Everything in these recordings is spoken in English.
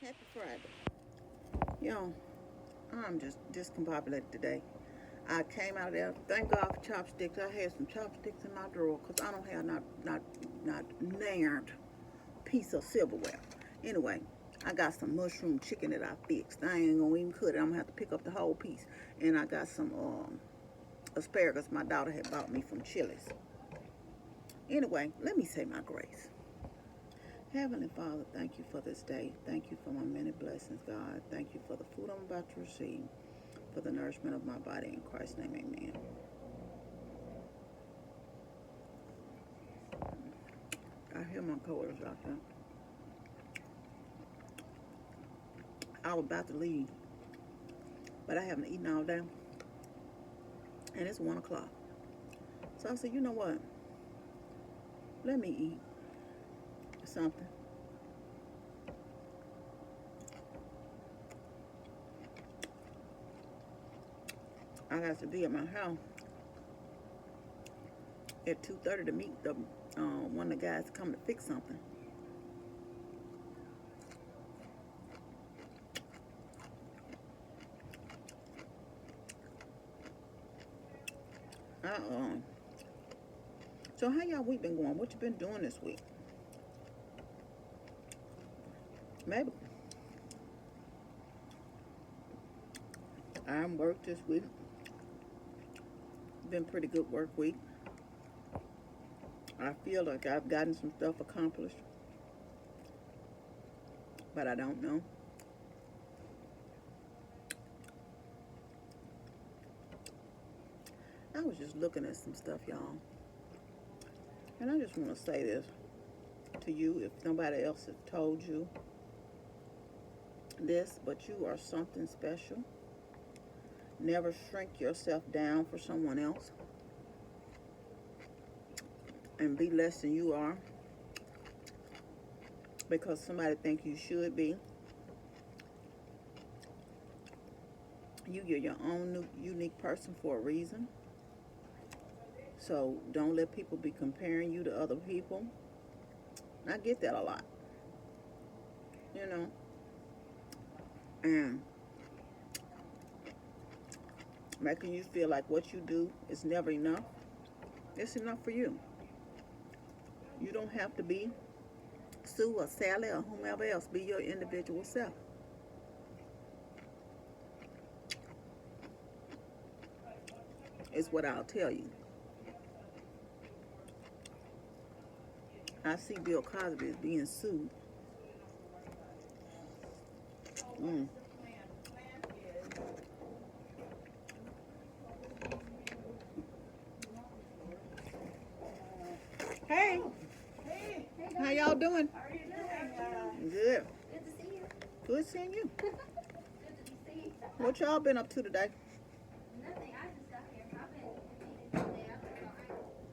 Happy Friday. Yo, I'm just discombobulated today. I came out of there. Thank God for chopsticks. I had some chopsticks in my drawer because I don't have not nared piece of silverware. Anyway, I got some mushroom chicken that I fixed. I ain't gonna even cut it. I'm gonna have to pick up the whole piece. And I got some asparagus my daughter had bought me from Chili's. Anyway, let me say my grace. Heavenly Father, thank you for this day. Thank you for my many blessings, God. Thank you for the food I'm about to receive, for the nourishment of my body. In Christ's name, amen. I hear my coworkers out there. I was about to leave, but I haven't eaten all day, and it's 1 o'clock. So I said, you know what? Let me eat something. I got to be at my house at 2:30 to meet the one of the guys coming to fix something. So how y'all week been going? What you been doing this week? Maybe I'm worked this week. Been pretty good work week. I feel like I've gotten some stuff accomplished, but I don't know. I was just looking at some stuff, y'all, and I just want to say this to you if nobody else has told you this, but you are something special. Never shrink yourself down for someone else and be less than you are because somebody think you should be. You're your own unique person for a reason. So don't let people be comparing you to other people. I get that a lot, you know. And making you feel like what you do is never enough. It's enough for you. You don't have to be Sue or Sally or whomever else. Be your individual self. Is what I'll tell you. I see Bill Cosby as being sued. Hey, how y'all doing? How are you doing? Good. Good to see you. Good seeing you. Good to see you. What y'all been up to today? Nothing. I just got here. I've been today.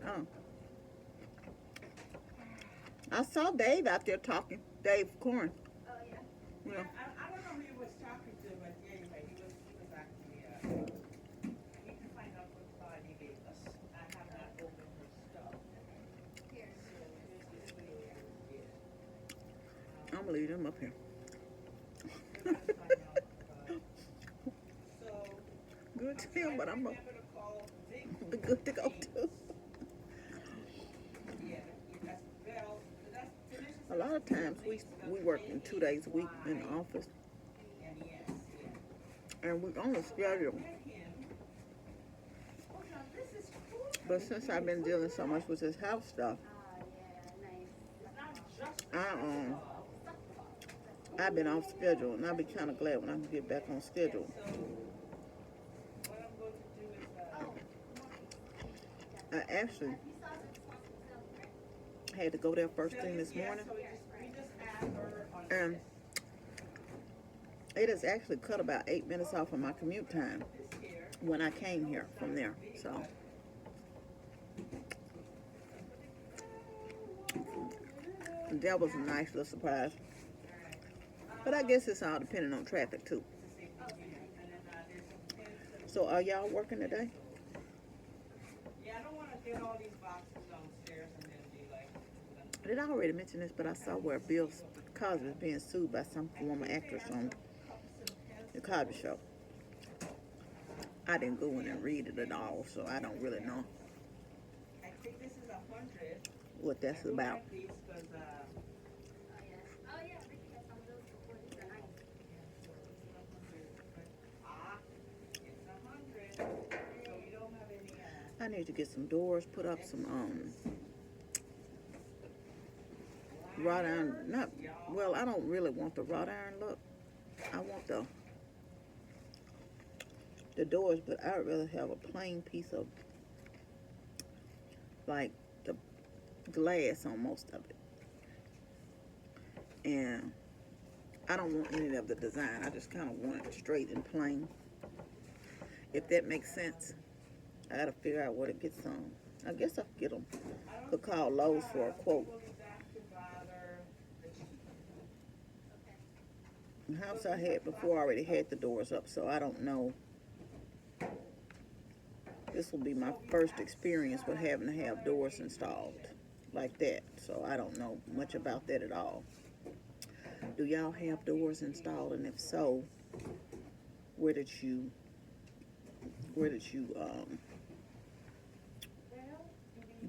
Oh. I saw Dave out there talking. Dave Corn. Oh yeah. Yeah. I don't know who he was talking to, but anyway, he was actually, I need to find out what file he gave us. I have not opened his stuff. Here. So this is what he did. I'm gonna leave them up here. We're gonna find out, so. Good to him, but I'm gonna remember to call Vic. be good to go too. Yeah, that's Bell. That's A lot of times we work in 2 days a week in the office, And yes, yeah. and we on a schedule. Get him. Oh, now this is cool. But since I've been dealing so much with this house stuff, Yeah. Nice. It's not just I've been off schedule, and I'll be kind of glad when I can get back on schedule. so. What I'm going to do is, I actually had to go there first thing this morning, So we just add her on and it has actually cut about 8 minutes off of my commute time this here. when I came here from there. So that was a nice little surprise. But I guess it's all depending on traffic too. So are y'all working today? Yeah, I don't want to get all these boxes downstairs and then be like. Did I already mention this? But I saw where Bill Cosby's being sued by some former actress on the Cosby Show. I didn't go in and read it at all, so I don't really know I think this is 100. what that's about. These because Oh, yes. Oh, yeah, Ricky had some of those before. These are nice. it's 100. So we don't have any. I need to get some doors, put up some wrought iron. Not well. I don't really want the wrought iron look. I want the doors, but I'd rather have a plain piece of like the glass on most of it. And I don't want any of the design. I just kind of want it straight and plain. If that makes sense, I gotta figure out where to get some. I guess I could get them. Could call Lowe's for a quote. The house I had before already had the doors up, so I don't know. This will be my first experience with having to have doors installed like that, so I don't know much about that at all. Do y'all have doors installed, and if so, where did you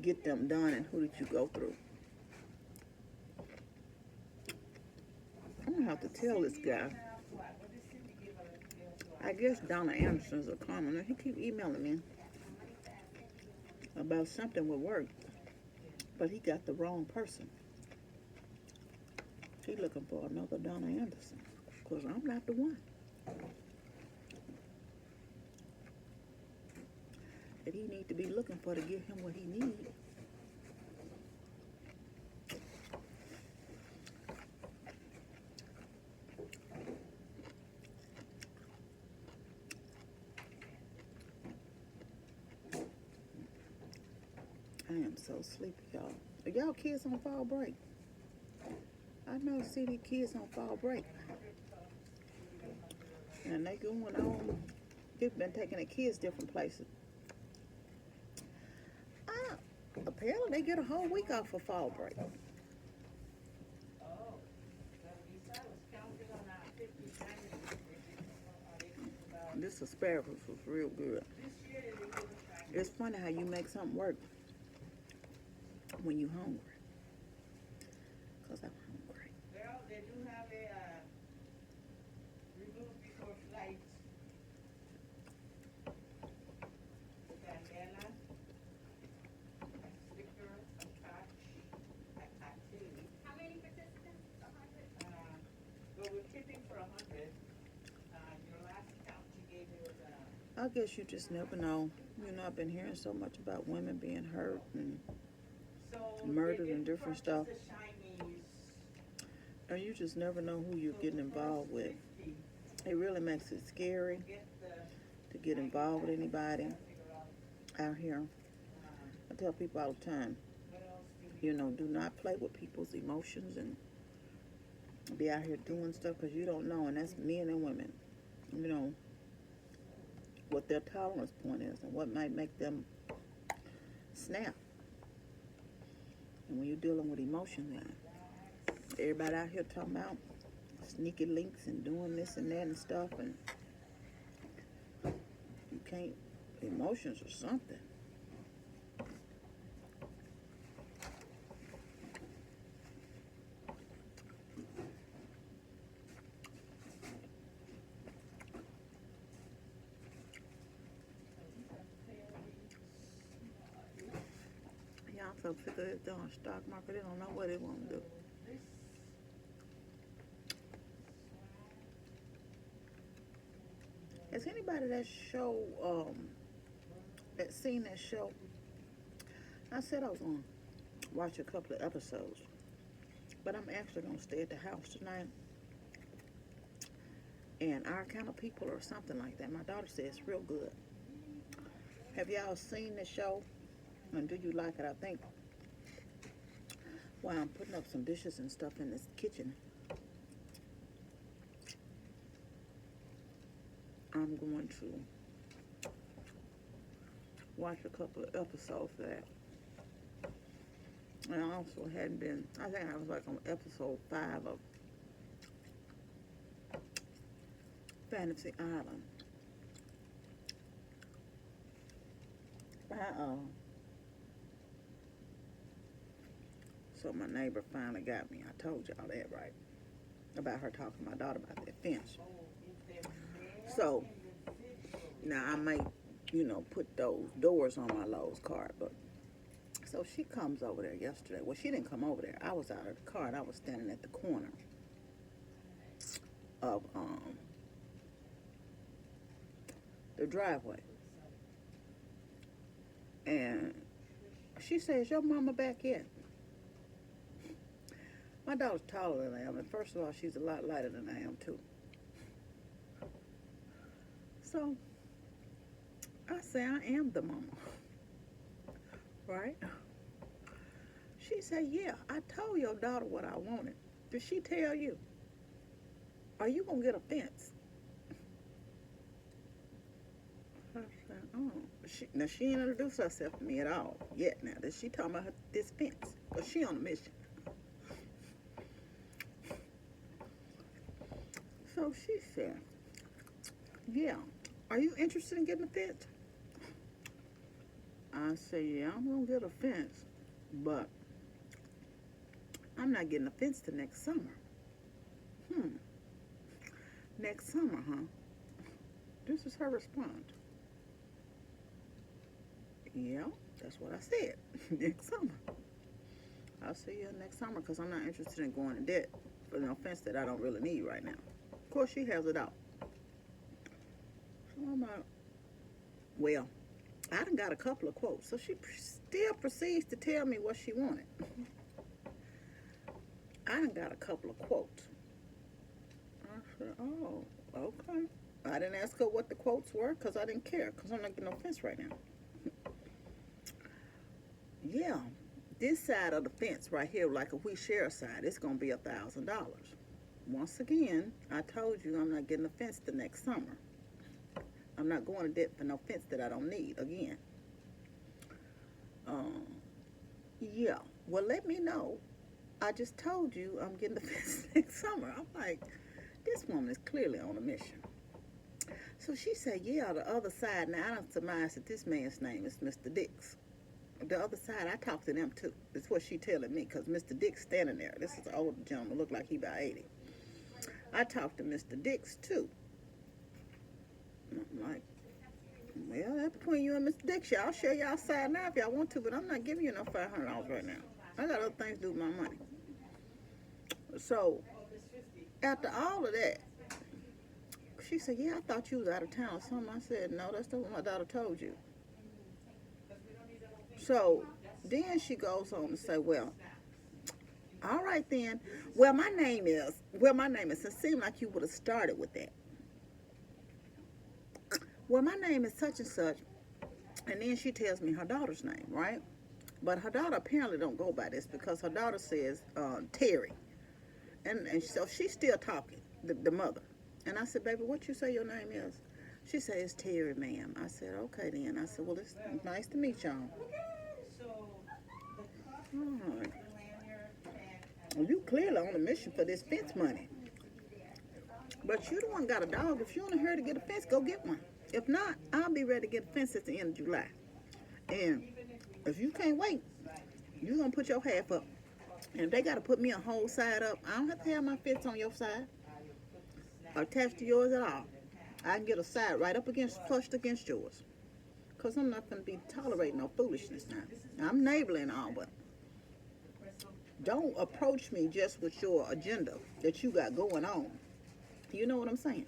get them done, and who did you go through? I'm gonna have to tell this guy. I guess Donna Anderson's a commoner. He keep emailing me about something with work, but he got the wrong person. He looking for another Donna Anderson, because I'm not the one. That he need to be looking for to give him what he needs. I am so sleepy, y'all. Are y'all kids on fall break? I know see these kids on fall break. And they going on. They've been taking their kids different places. Apparently they get a whole week off for fall break. This asparagus was real good. It's funny how you make something work when you're hungry. Because I'm hungry. Well, they do have a remove before flight bandana, a sticker, a patch, activity. How many participants? 100? Well, we're tipping for 100. Your last count you gave me was I guess you just never know. You know, I've been hearing so much about women being hurt and murdered and different stuff. And you just never know who you're getting involved with. It really makes it scary to get involved with anybody out here. I tell people all the time, you know, do not play with people's emotions and be out here doing stuff, because you don't know, and that's men and women, you know, what their tolerance point is and what might make them snap. And when you're dealing with emotions, everybody out here talking about sneaky links and doing this and that and stuff, and you can't, emotions or something. Y'all so sick of this darn stock market, they don't know what they want to do. Has anybody that seen that show? I said I was gonna watch a couple of episodes, but I'm actually gonna stay at the house tonight. And Our Kind of People or something like that. My daughter said it's real good. Have y'all seen the show? And do you like it? I think while I'm putting up some dishes and stuff in this kitchen, I'm going to watch a couple of episodes of that. And I also hadn't been, I think I was like on episode 5 of Fantasy Island. So my neighbor finally got me. I told y'all that, right? About her talking to my daughter about that fence. So now I might, put those doors on my Lowe's cart, but so she comes over there yesterday. Well, she didn't come over there. I was out of the car and I was standing at the corner of the driveway. And she says, "Your mama back yet?" My daughter's taller than I am, and first of all, she's a lot lighter than I am too. So I say, I am the mama, right? She said, "Yeah, I told your daughter what I wanted. Did she tell you? Are you gonna get a fence?" I said, "Oh." Now she ain't introduced herself to me at all yet. Now that she talking about this fence, cause she on a mission. So she said, "Yeah, are you interested in getting a fence?" I said, "Yeah, I'm gonna get a fence, but I'm not getting a fence till next summer." Next summer, huh? This is her response. "Yeah, that's what I said. Next summer." I'll see you next summer because I'm not interested in going in debt for no fence that I don't really need right now. Of course, she has it out. So I'm like, well, I done got a couple of quotes. So she still proceeds to tell me what she wanted. I done got a couple of quotes. I said, "Oh, okay." I didn't ask her what the quotes were because I didn't care because I'm not getting no fence right now. Yeah, this side of the fence right here, like if we share a side, it's going to be $1,000. Once again, I told you I'm not getting a fence the next summer. I'm not going to debt for no fence that I don't need again. Yeah, well, let me know. I just told you I'm getting the fence next summer. I'm like, this woman is clearly on a mission. So she said, "Yeah, the other side." Now, I don't surmise that this man's name is Mr. Dix. The other side, I talked to them too. That's what she telling me, because Mr. Dix standing there. This is an older gentleman, look like he about 80. I talked to Mr. Dix too. I'm like, well, that's between you and Mr. Dix. Y'all share y'all side now if y'all want to, but I'm not giving you no $500 right now. I got other things to do with my money. So after all of that, she said, "Yeah, I thought you was out of town or something." I said, "No, that's not what my daughter told you." So then she goes on to say, "Well, all right then. Well, my name is. It seemed like you would have started with that. Well, my name is such and such." And then she tells me her daughter's name, right? But her daughter apparently don't go by this because her daughter says Terry. And so she's still talking, the mother. And I said, "Baby, what you say your name is?" She said, "It's Terry, ma'am." I said, "Okay then." I said, "Well, it's nice to meet y'all." All right. Well, you clearly on a mission for this fence money. But you the one got a dog. If you want to hurry to get a fence, go get one. If not, I'll be ready to get a fence at the end of July. And if you can't wait, you're going to put your half up. And if they got to put me a whole side up, I don't have to have my fence on your side or attached to yours at all. I can get a side right up against, flushed against yours. Because I'm not going to be tolerating no foolishness now. I'm neighboring all, but don't approach me just with your agenda that you got going on. You know what I'm saying?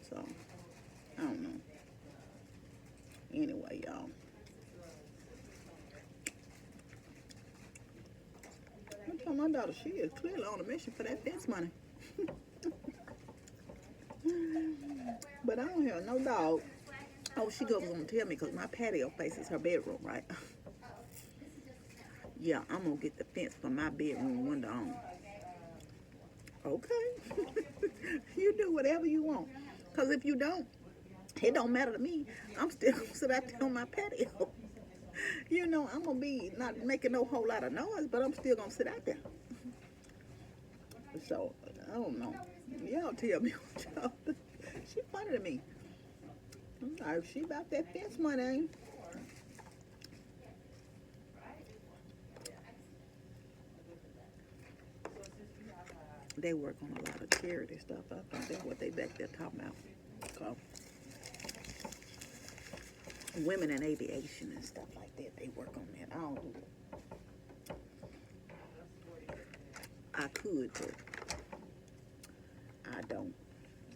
So, I don't know. Anyway, y'all. I told my daughter she is clearly on a mission for that fence money. But I don't have no dog. Oh, she goes on to tell me because my patio faces her bedroom, right? Yeah, I'm going to get the fence for my bedroom window on. Okay. You do whatever you want. Because if you don't, it don't matter to me. I'm still going to sit out there on my patio. You know, I'm going to be not making no whole lot of noise, but I'm still going to sit out there. So, I don't know. Y'all tell me what y'all She funny to me. I'm like, she about that fence money, ain't? They work on a lot of charity stuff. I think that's what they back there talking about. So, women in aviation and stuff like that, they work on that. I don't do it. I could, but I don't.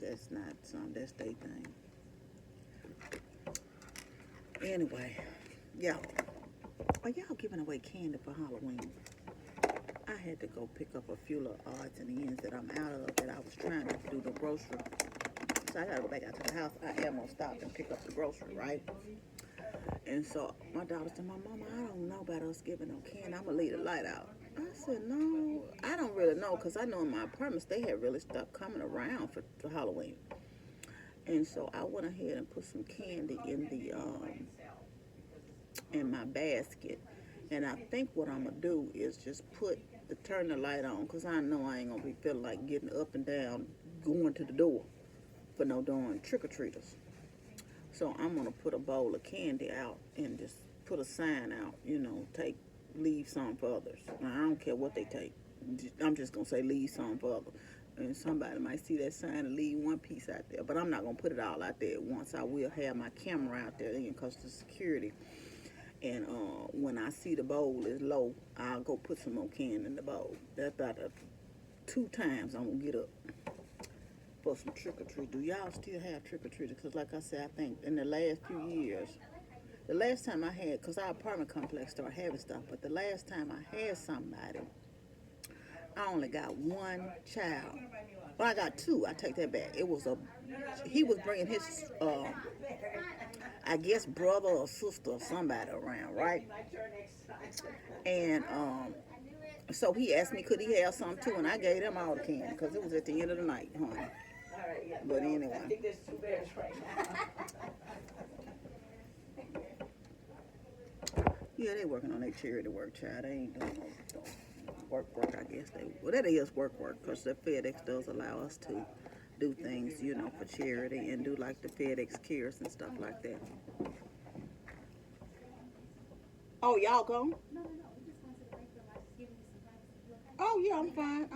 That's not something, that's their thing. Anyway, y'all, are y'all giving away candy for Halloween? I had to go pick up a few little odds and ends that I'm out of that I was trying to do the grocery. So I gotta go back out to the house. I am gonna stop and pick up the grocery, right? And so my daughter said, my mama, I don't know about us giving no candy. I'm gonna leave the light out. I said, no, I don't really know, because I know in my apartments they had really stopped coming around for Halloween. And so I went ahead and put some candy in my basket. And I think what I'm gonna do is just turn the light on, because I know I ain't gonna be feeling like getting up and down going to the door for no darn trick-or-treaters. So I'm gonna put a bowl of candy out and just put a sign out, leave some for others. Now, I don't care what they take. I'm just gonna say leave some for others. And somebody might see that sign and leave one piece out there. But I'm not gonna put it all out there at once. I will have my camera out there because of security. And when I see the bowl is low, I'll go put some more candy in the bowl. That's about 2 times I'm gonna get up for some trick-or-treat. Do y'all still have trick-or-treaters? Because like I said, I think in the last few years, the last time I had, because our apartment complex started having stuff, but the last time I had somebody, I only got one child. Well, I got 2. I take that back. He was bringing his, I guess, brother or sister or somebody around, right? And so he asked me, could he have some too? And I gave him all the candy, because it was at the end of the night, honey. But anyway. I think there's 2 bears right now. Yeah, they working on their charity work, child. They ain't doing no work, I guess. Well, that is work, because the FedEx does allow us to do things, for charity and do like the FedEx Cares and stuff like that. Oh, y'all go? No. We just went to the break room. I was just giving you some privacy. You okay? Oh, yeah, I'm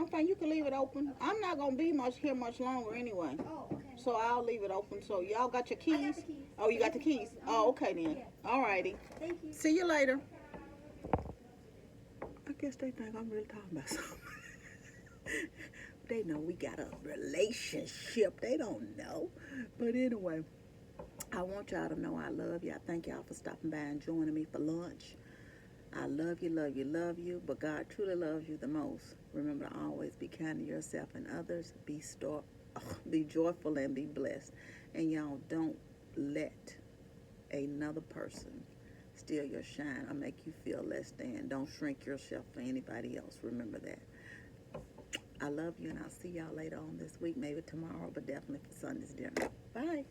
fine. You can leave it open. I'm not going to be here much longer anyway. Oh, okay. So I'll leave it open. So y'all got your I keys? got the keys. Oh, you got the keys? Oh, okay then. Yeah. All righty. Thank you. See you later. I guess they think I'm really talking about something. They know we got a relationship. They don't know. But anyway, I want y'all to know I love you. I thank y'all for stopping by and joining me for lunch. I love you, but God truly loves you the most. Remember to always be kind to yourself and others. Be joyful and be blessed. And y'all, don't let another person steal your shine or make you feel less than. Don't shrink yourself for anybody else. Remember that. I love you, and I'll see y'all later on this week, maybe tomorrow, but definitely for Sunday's dinner. Bye.